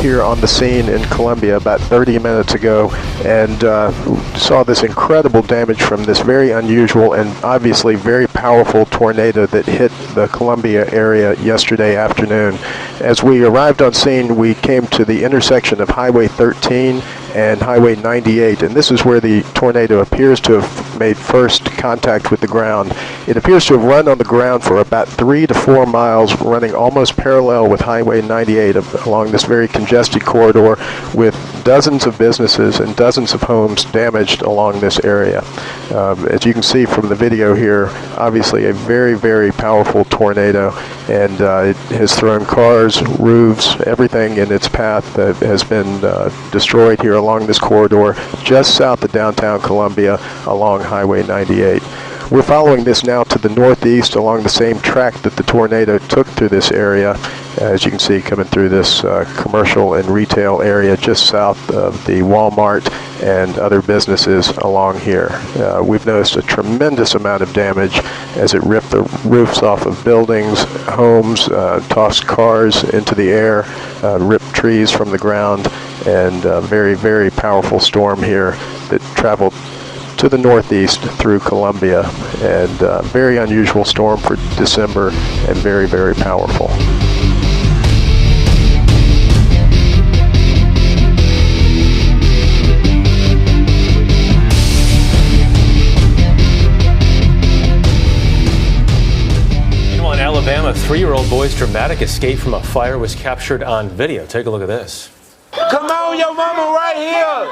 here on the scene in Columbia about 30 minutes ago and saw this incredible damage from this very unusual and obviously very powerful tornado that hit the Columbia area yesterday afternoon. As we arrived on scene, we came to the intersection of Highway 13 and Highway 98, and this is where the tornado appears to have made first contact with the ground. It appears to have run on the ground for about 3 to 4 miles, running almost parallel with Highway 98 along this very congested corridor, with dozens of businesses and dozens of homes damaged along this area. As you can see from the video here, obviously a very, very powerful tornado, and it has thrown cars, roofs, everything in its path that has been destroyed here along this corridor just south of downtown Columbia along Highway 98. We're following this now to the northeast along the same track that the tornado took through this area, as you can see coming through this commercial and retail area just south of the Walmart and other businesses along here. We've noticed a tremendous amount of damage as it ripped the roofs off of buildings, homes, tossed cars into the air, ripped trees from the ground, and a very, very powerful storm here that traveled to the northeast through Columbia, and very unusual storm for December and very, very powerful. Meanwhile, in Alabama, a 3-year-old boy's dramatic escape from a fire was captured on video. Take a look at this. Come on, your mama right here.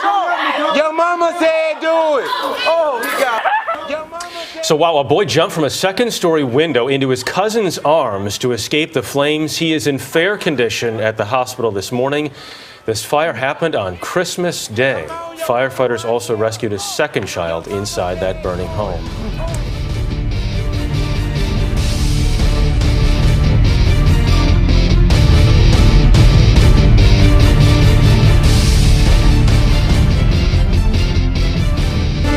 Your mama said do it. Oh, he got it. So while a boy jumped from a second-story window into his cousin's arms to escape the flames, he is in fair condition at the hospital this morning. This fire happened on Christmas Day. Firefighters also rescued a second child inside that burning home.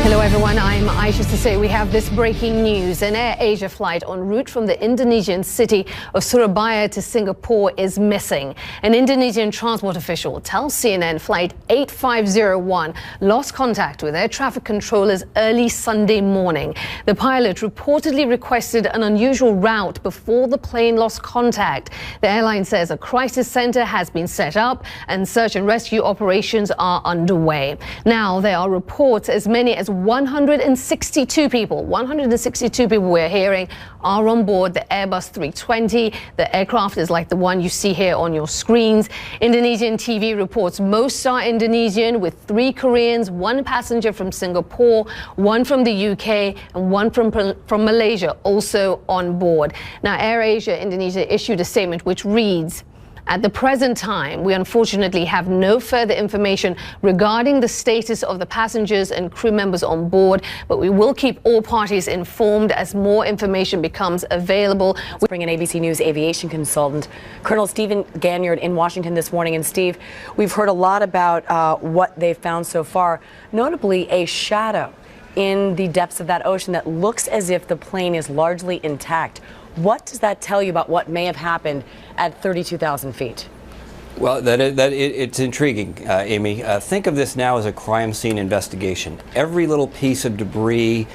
Hello everyone, I'm Aisha Sase. We have this breaking news. An Air Asia flight en route from the Indonesian city of Surabaya to Singapore is missing. An Indonesian transport official tells CNN flight 8501 lost contact with air traffic controllers early Sunday morning. The pilot reportedly requested an unusual route before the plane lost contact. The airline says a crisis center has been set up and search and rescue operations are underway. Now, there are reports as many as 162 people we're hearing are on board the Airbus 320. The aircraft is like the one you see here on your screens. Indonesian TV reports most are Indonesian, with 3 Koreans, 1 passenger from Singapore, 1 from the UK, and 1 from Malaysia also on board. Now, AirAsia Indonesia issued a statement which reads, "At the present time, we unfortunately have no further information regarding the status of the passengers and crew members on board, but we will keep all parties informed as more information becomes available." We bring in ABC News aviation consultant Colonel Stephen Ganyard in Washington this morning. And Steve, we've heard a lot about what they've found so far, notably a shadow in the depths of that ocean that looks as if the plane is largely intact. What does that tell you about what may have happened at 32,000 feet? Well, it's intriguing, Amy. Think of this now as a crime scene investigation. Every little piece of debris,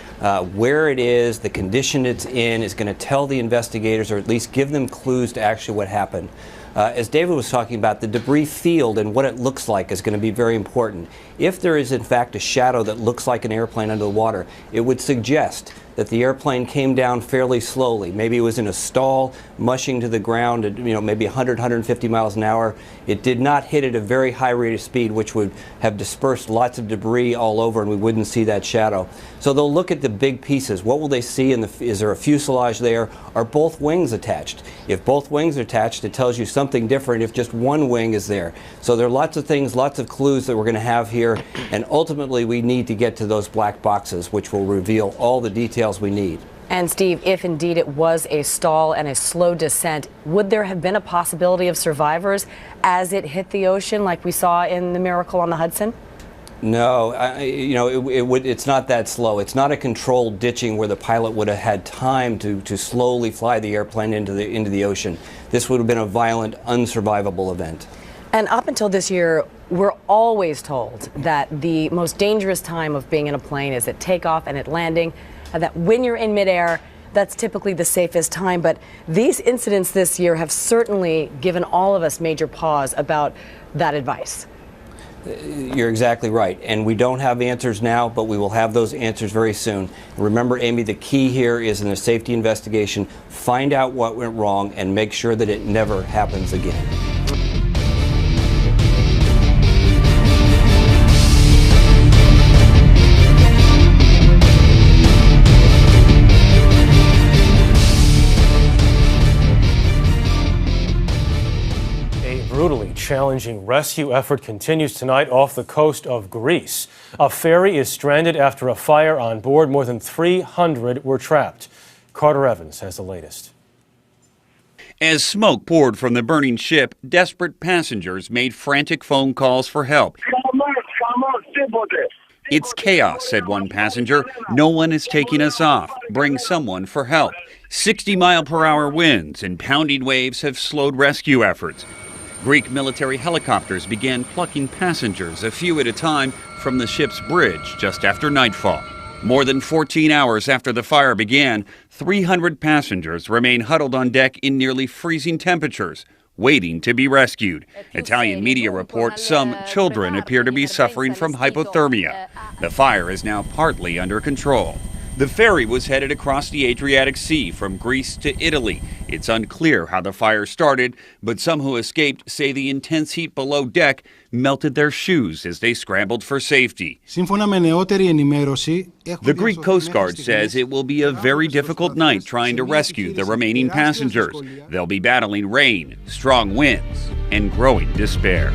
where it is, the condition it's in, is going to tell the investigators, or at least give them clues to actually what happened. As David was talking about, the debris field and what it looks like is going to be very important. If there is, in fact, a shadow that looks like an airplane under the water, it would suggest that the airplane came down fairly slowly. Maybe it was in a stall, mushing to the ground at maybe 100, 150 miles an hour. It did not hit at a very high rate of speed, which would have dispersed lots of debris all over, and we wouldn't see that shadow. So they'll look at the big pieces. What will they see? Is there a fuselage there? Are both wings attached? If both wings are attached, it tells you something different if just one wing is there. So there are lots of things, lots of clues that we're going to have here, and ultimately we need to get to those black boxes, which will reveal all the details we need. And Steve, if indeed it was a stall and a slow descent, would there have been a possibility of survivors as it hit the ocean like we saw in the Miracle on the Hudson? No, it's not that slow. It's not a controlled ditching where the pilot would have had time to slowly fly the airplane into the ocean. This would have been a violent, unsurvivable event. And up until this year, we're always told that the most dangerous time of being in a plane is at takeoff and at landing, and that when you're in midair, that's typically the safest time. But these incidents this year have certainly given all of us major pause about that advice. You're exactly right. And we don't have answers now, but we will have those answers very soon. Remember, Amy, the key here is in a safety investigation, find out what went wrong and make sure that it never happens again. Brutally challenging rescue effort continues tonight off the coast of Greece. A ferry is stranded after a fire on board. More than 300 were trapped. Carter Evans has the latest. As smoke poured from the burning ship, desperate passengers made frantic phone calls for help. It's chaos, said one passenger. No one is taking us off. Bring someone for help. 60-mile-per-hour winds and pounding waves have slowed rescue efforts. Greek military helicopters began plucking passengers a few at a time from the ship's bridge just after nightfall. More than 14 hours after the fire began, 300 passengers remain huddled on deck in nearly freezing temperatures, waiting to be rescued. Italian media report some children appear to be suffering from hypothermia. The fire is now partly under control. The ferry was headed across the Adriatic Sea from Greece to Italy. It's unclear how the fire started, but some who escaped say the intense heat below deck melted their shoes as they scrambled for safety. The Greek Coast Guard says it will be a very difficult night trying to rescue the remaining passengers. They'll be battling rain, strong winds, and growing despair.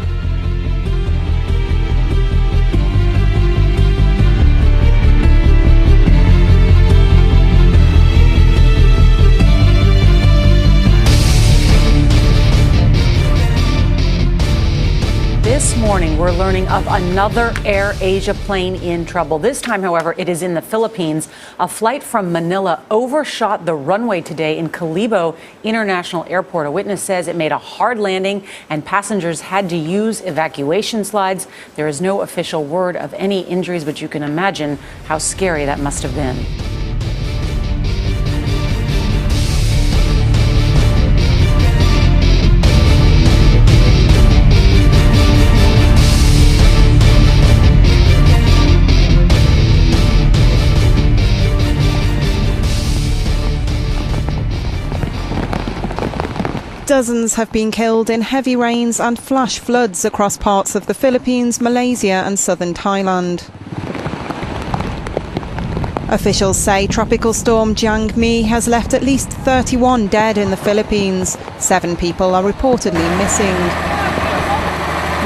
This morning, we're learning of another AirAsia plane in trouble. This time, however, it is in the Philippines. A flight from Manila overshot the runway today in Calibo International Airport. A witness says it made a hard landing and passengers had to use evacuation slides. There is no official word of any injuries, but you can imagine how scary that must have been. Dozens have been killed in heavy rains and flash floods across parts of the Philippines, Malaysia and southern Thailand. Officials say Tropical Storm Jiangmi has left at least 31 dead in the Philippines. 7 people are reportedly missing.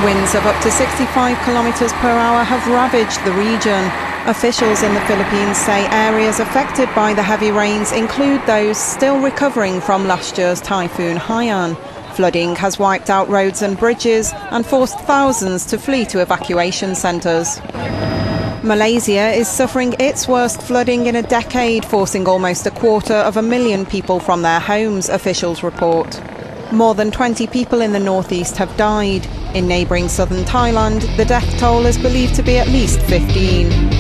Winds of up to 65 kilometers per hour have ravaged the region. Officials in the Philippines say areas affected by the heavy rains include those still recovering from last year's Typhoon Haiyan. Flooding has wiped out roads and bridges and forced thousands to flee to evacuation centres. Malaysia is suffering its worst flooding in a decade, forcing almost 250,000 people from their homes, officials report. More than 20 people in the northeast have died. In neighbouring southern Thailand, the death toll is believed to be at least 15.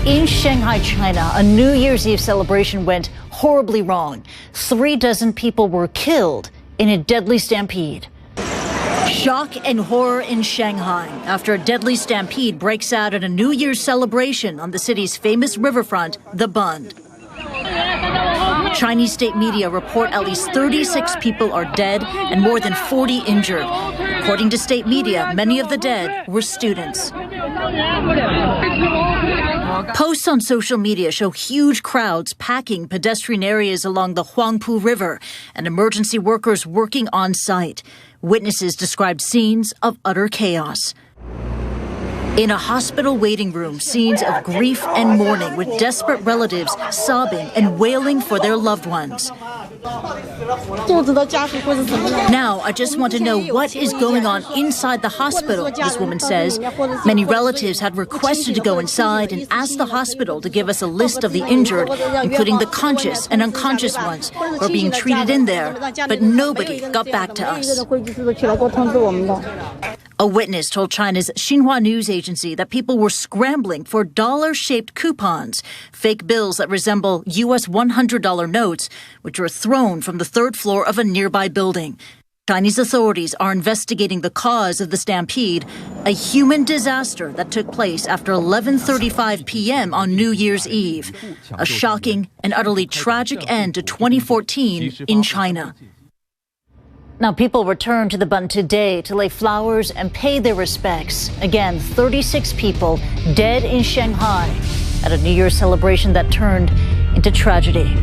In Shanghai, China, a New Year's Eve celebration went horribly wrong. 36 people were killed in a deadly stampede. Shock and horror in Shanghai after a deadly stampede breaks out at a New Year's celebration on the city's famous riverfront, the Bund. Chinese state media report at least 36 people are dead and more than 40 injured. According to state media, many of the dead were students. Posts on social media show huge crowds packing pedestrian areas along the Huangpu River and emergency workers working on site. Witnesses described scenes of utter chaos. In a hospital waiting room, scenes of grief and mourning with desperate relatives sobbing and wailing for their loved ones. Now, I just want to know what is going on inside the hospital, this woman says. Many relatives had requested to go inside and asked the hospital to give us a list of the injured, including the conscious and unconscious ones who are being treated in there, but nobody got back to us. A witness told China's Xinhua news agency that people were scrambling for dollar-shaped coupons, fake bills that resemble U.S. $100 notes, which were thrown from the third floor of a nearby building. Chinese authorities are investigating the cause of the stampede, a human disaster that took place after 11:35 p.m. on New Year's Eve, a shocking and utterly tragic end to 2014 in China. Now, people returned to the Bund today to lay flowers and pay their respects. Again, 36 people dead in Shanghai at a New Year's celebration that turned into tragedy.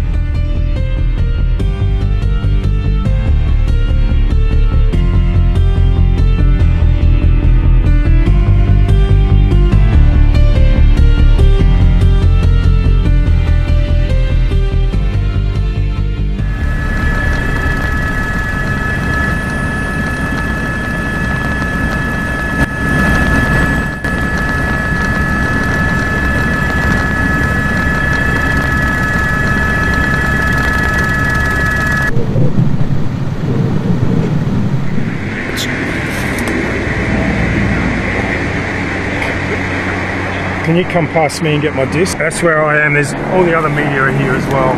Can you come past me and get my disc? That's where I am. There's all the other media are here as well.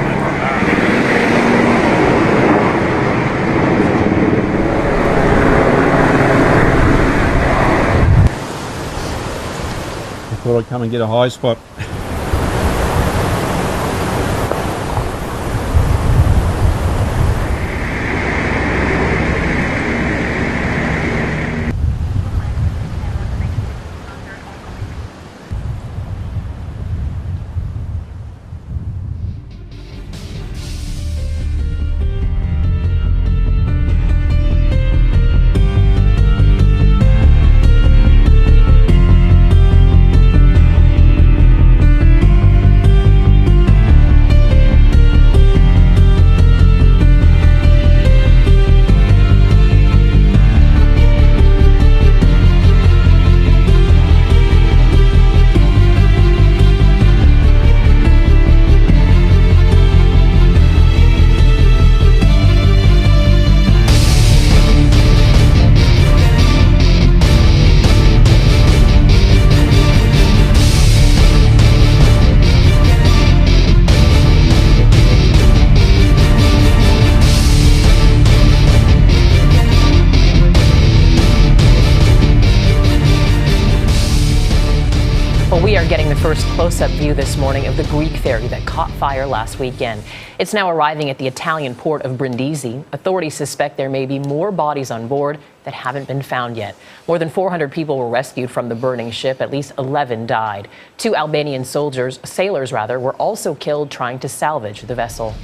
I thought I'd come and get a high spot. We are getting the first close-up view this morning of the Greek ferry that caught fire last weekend. It's now arriving at the Italian port of Brindisi. Authorities suspect there may be more bodies on board that haven't been found yet. More than 400 people were rescued from the burning ship. At least 11 died. 2 Albanian sailors were also killed trying to salvage the vessel.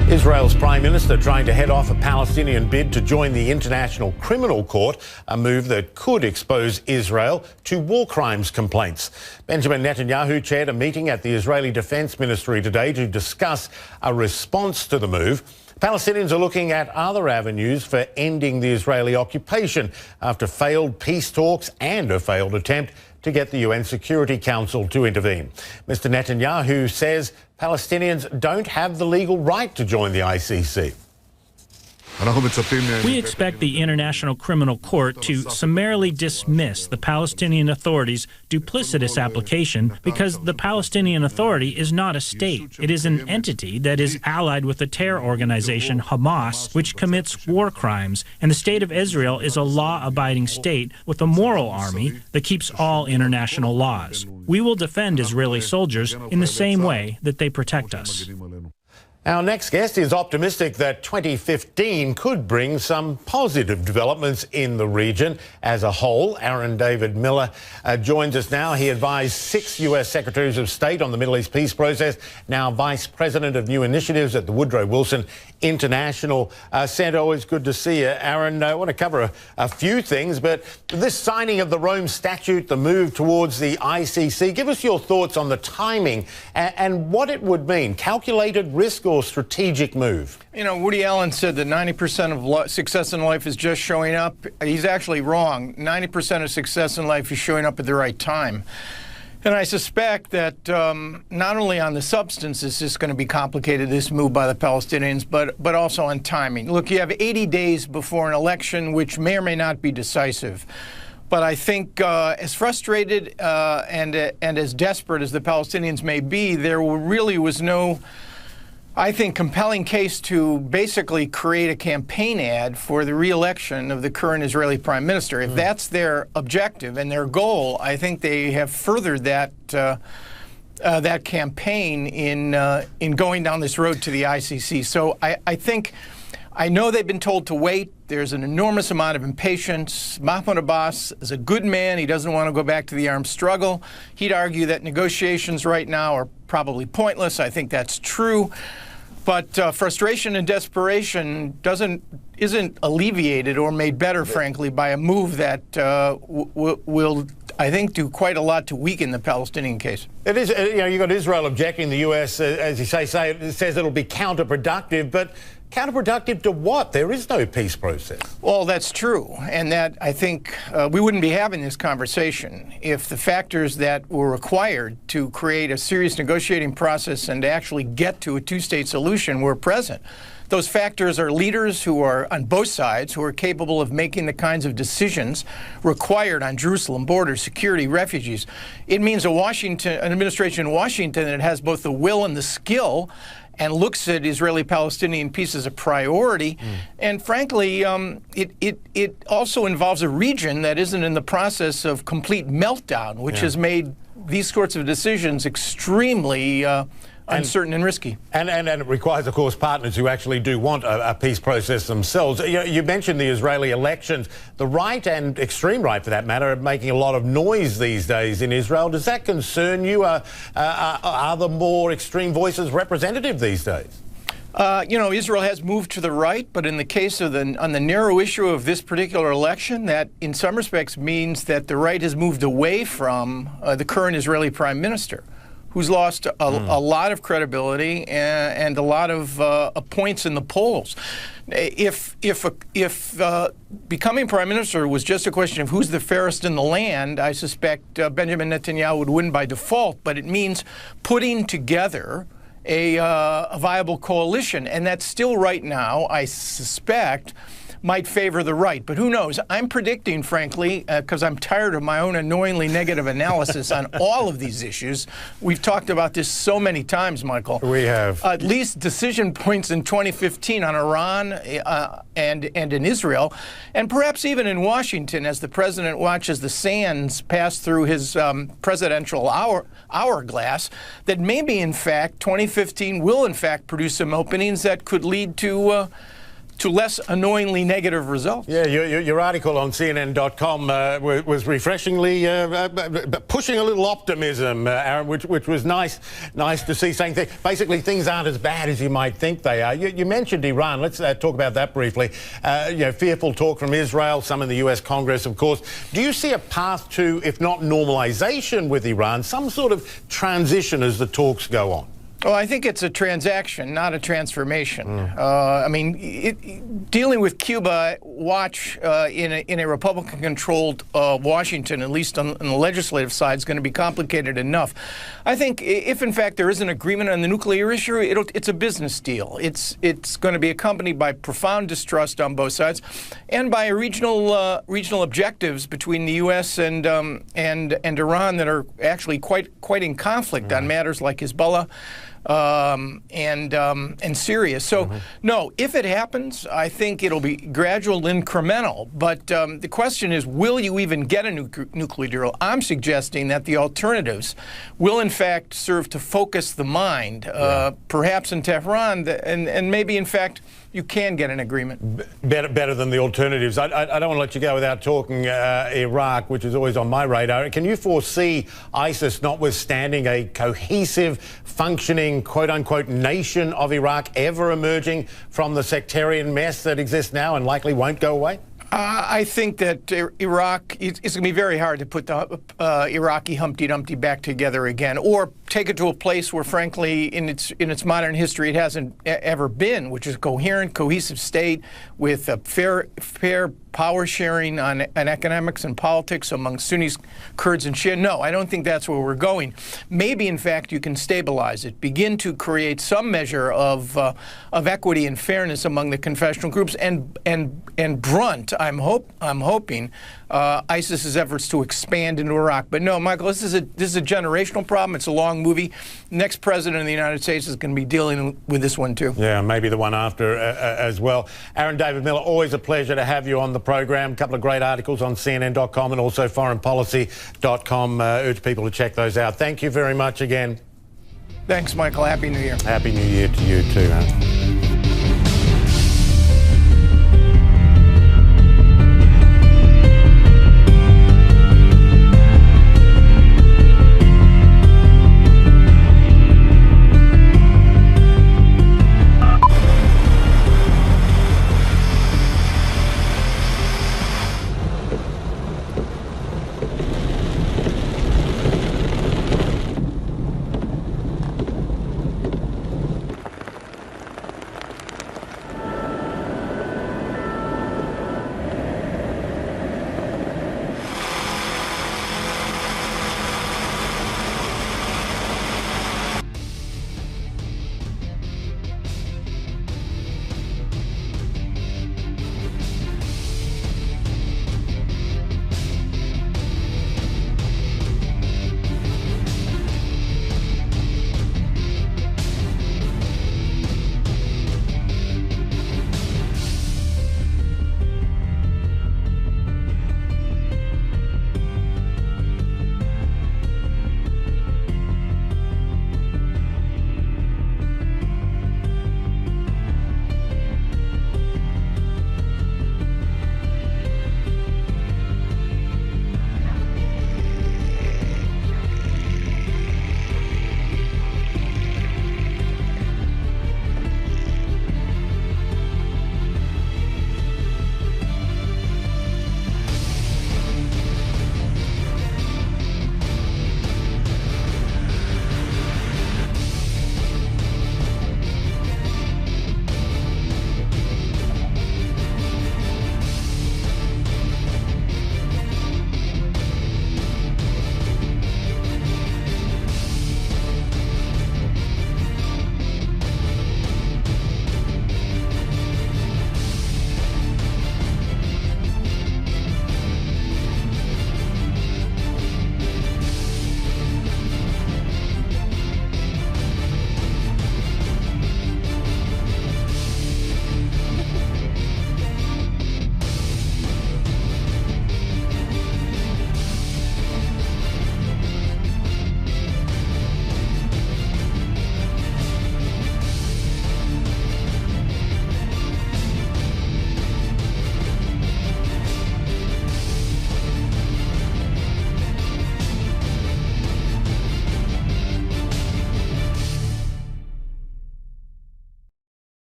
Israel's Prime Minister trying to head off a Palestinian bid to join the International Criminal Court, a move that could expose Israel to war crimes complaints. Benjamin Netanyahu chaired a meeting at the Israeli Defense Ministry today to discuss a response to the move. Palestinians are looking at other avenues for ending the Israeli occupation after failed peace talks and a failed attempt to get the UN Security Council to intervene. Mr. Netanyahu says Palestinians don't have the legal right to join the ICC. We expect the International Criminal Court to summarily dismiss the Palestinian Authority's duplicitous application because the Palestinian Authority is not a state. It is an entity that is allied with the terror organization Hamas, which commits war crimes, and the State of Israel is a law-abiding state with a moral army that keeps all international laws. We will defend Israeli soldiers in the same way that they protect us. Our next guest is optimistic that 2015 could bring some positive developments in the region as a whole. Aaron David Miller joins us now. He advised 6 U.S. Secretaries of State on the Middle East peace process, now Vice President of New Initiatives at the Woodrow Wilson International Center. Always good to see you. Aaron, I want to cover a few things, but this signing of the Rome Statute, the move towards the ICC, give us your thoughts on the timing and what it would mean. Calculated risk or strategic move? You know, Woody Allen said that 90% of success in life is just showing up. He's actually wrong. 90% of success in life is showing up at the right time. And I suspect that not only on the substance is this going to be complicated, this move by the Palestinians, but also on timing. Look, you have 80 days before an election, which may or may not be decisive. But I think as frustrated and as desperate as the Palestinians may be, there really was no, I think, compelling case to basically create a campaign ad for the re-election of the current Israeli prime minister. If that's their objective and their goal, I think they have furthered that that campaign in going down this road to the ICC. So I know they've been told to wait. There's an enormous amount of impatience. Mahmoud Abbas is a good man. He doesn't want to go back to the armed struggle. He'd argue that negotiations right now are probably pointless. I think that's true. But frustration and desperation isn't alleviated or made better, frankly, by a move that will, I think, do quite a lot to weaken the Palestinian case. It is, you know, you've got Israel objecting. The U.S., as you say, it says it'll be counterproductive, but counterproductive to what? There is no peace process. Well, that's true, and that I think we wouldn't be having this conversation if the factors that were required to create a serious negotiating process and to actually get to a two-state solution were present. Those factors are leaders who are on both sides, who are capable of making the kinds of decisions required on Jerusalem, borders, security, refugees. It means an administration in Washington that has both the will and the skill and looks at Israeli-Palestinian peace as a priority. And frankly, it also involves a region that isn't in the process of complete meltdown, which has made these sorts of decisions extremely uncertain and risky. And it requires, of course, partners who actually do want a peace process themselves. You mentioned the Israeli elections. The right and extreme right, for that matter, are making a lot of noise these days in Israel. Does that concern you? Are the more extreme voices representative these days? You know, Israel has moved to the right, but in the case of on the narrow issue of this particular election, that in some respects means that the right has moved away from the current Israeli prime minister, who's lost a lot of credibility and a lot of points in the polls. If becoming prime minister was just a question of who's the fairest in the land, I suspect Benjamin Netanyahu would win by default. But it means putting together a viable coalition, and that still right now, I suspect, might favor the right. But who knows? I'm predicting, frankly, because I'm tired of my own annoyingly negative analysis on all of these issues. We've talked about this so many times, Michael. We have. At least decision points in 2015 on Iran and in Israel, and perhaps even in Washington as the president watches the sands pass through his presidential hourglass, that maybe, in fact, 2015 will, in fact, produce some openings that could lead to less annoyingly negative results. Yeah, your article on CNN.com was refreshingly pushing a little optimism, Aaron, which was nice to see, saying basically things aren't as bad as you might think they are. You mentioned Iran. Let's talk about that briefly. You know, fearful talk from Israel, some in the U.S. Congress, of course. Do you see a path to, if not normalization with Iran, some sort of transition as the talks go on? Well, I think it's a transaction, not a transformation. I mean, dealing with Cuba, watch in a Republican-controlled Washington, at least on the legislative side, is going to be complicated enough. I think if, in fact, there is an agreement on the nuclear issue, it's a business deal. It's going to be accompanied by profound distrust on both sides, and by regional objectives between the U.S. and Iran that are actually quite in conflict on matters like Hezbollah and Syria. So, no, if it happens, I think it'll be gradual, incremental. But the question is, will you even get a nuclear deal? I'm suggesting that the alternatives will, in fact, serve to focus the mind, perhaps in Tehran, and maybe, in fact, you can get an agreement. Better than the alternatives. I don't want to let you go without talking Iraq, which is always on my radar. Can you foresee ISIS, notwithstanding a cohesive, functioning, quote-unquote, nation of Iraq, ever emerging from the sectarian mess that exists now and likely won't go away? I think that Iraq, it's going to be very hard to put the Iraqi Humpty Dumpty back together again, or take it to a place where, frankly, in its modern history, it hasn't ever been, which is a coherent, cohesive state with a fair power sharing on economics and politics among Sunnis, Kurds, and Shia. No, I don't think that's where we're going. Maybe, in fact, you can stabilize it, begin to create some measure of equity and fairness among the confessional groups, and brunt, I'm hoping, ISIS's efforts to expand into Iraq. But no, Michael, this is a generational problem. It's a long movie. Next president of the United States is going to be dealing with this one too. Yeah, maybe the one after as well. Aaron David Miller, always a pleasure to have you on the program. A couple of great articles on CNN.com and also foreignpolicy.com. Urge people to check those out. Thank you very much again. Thanks, Michael. Happy New Year. Happy New Year to you too, Aaron.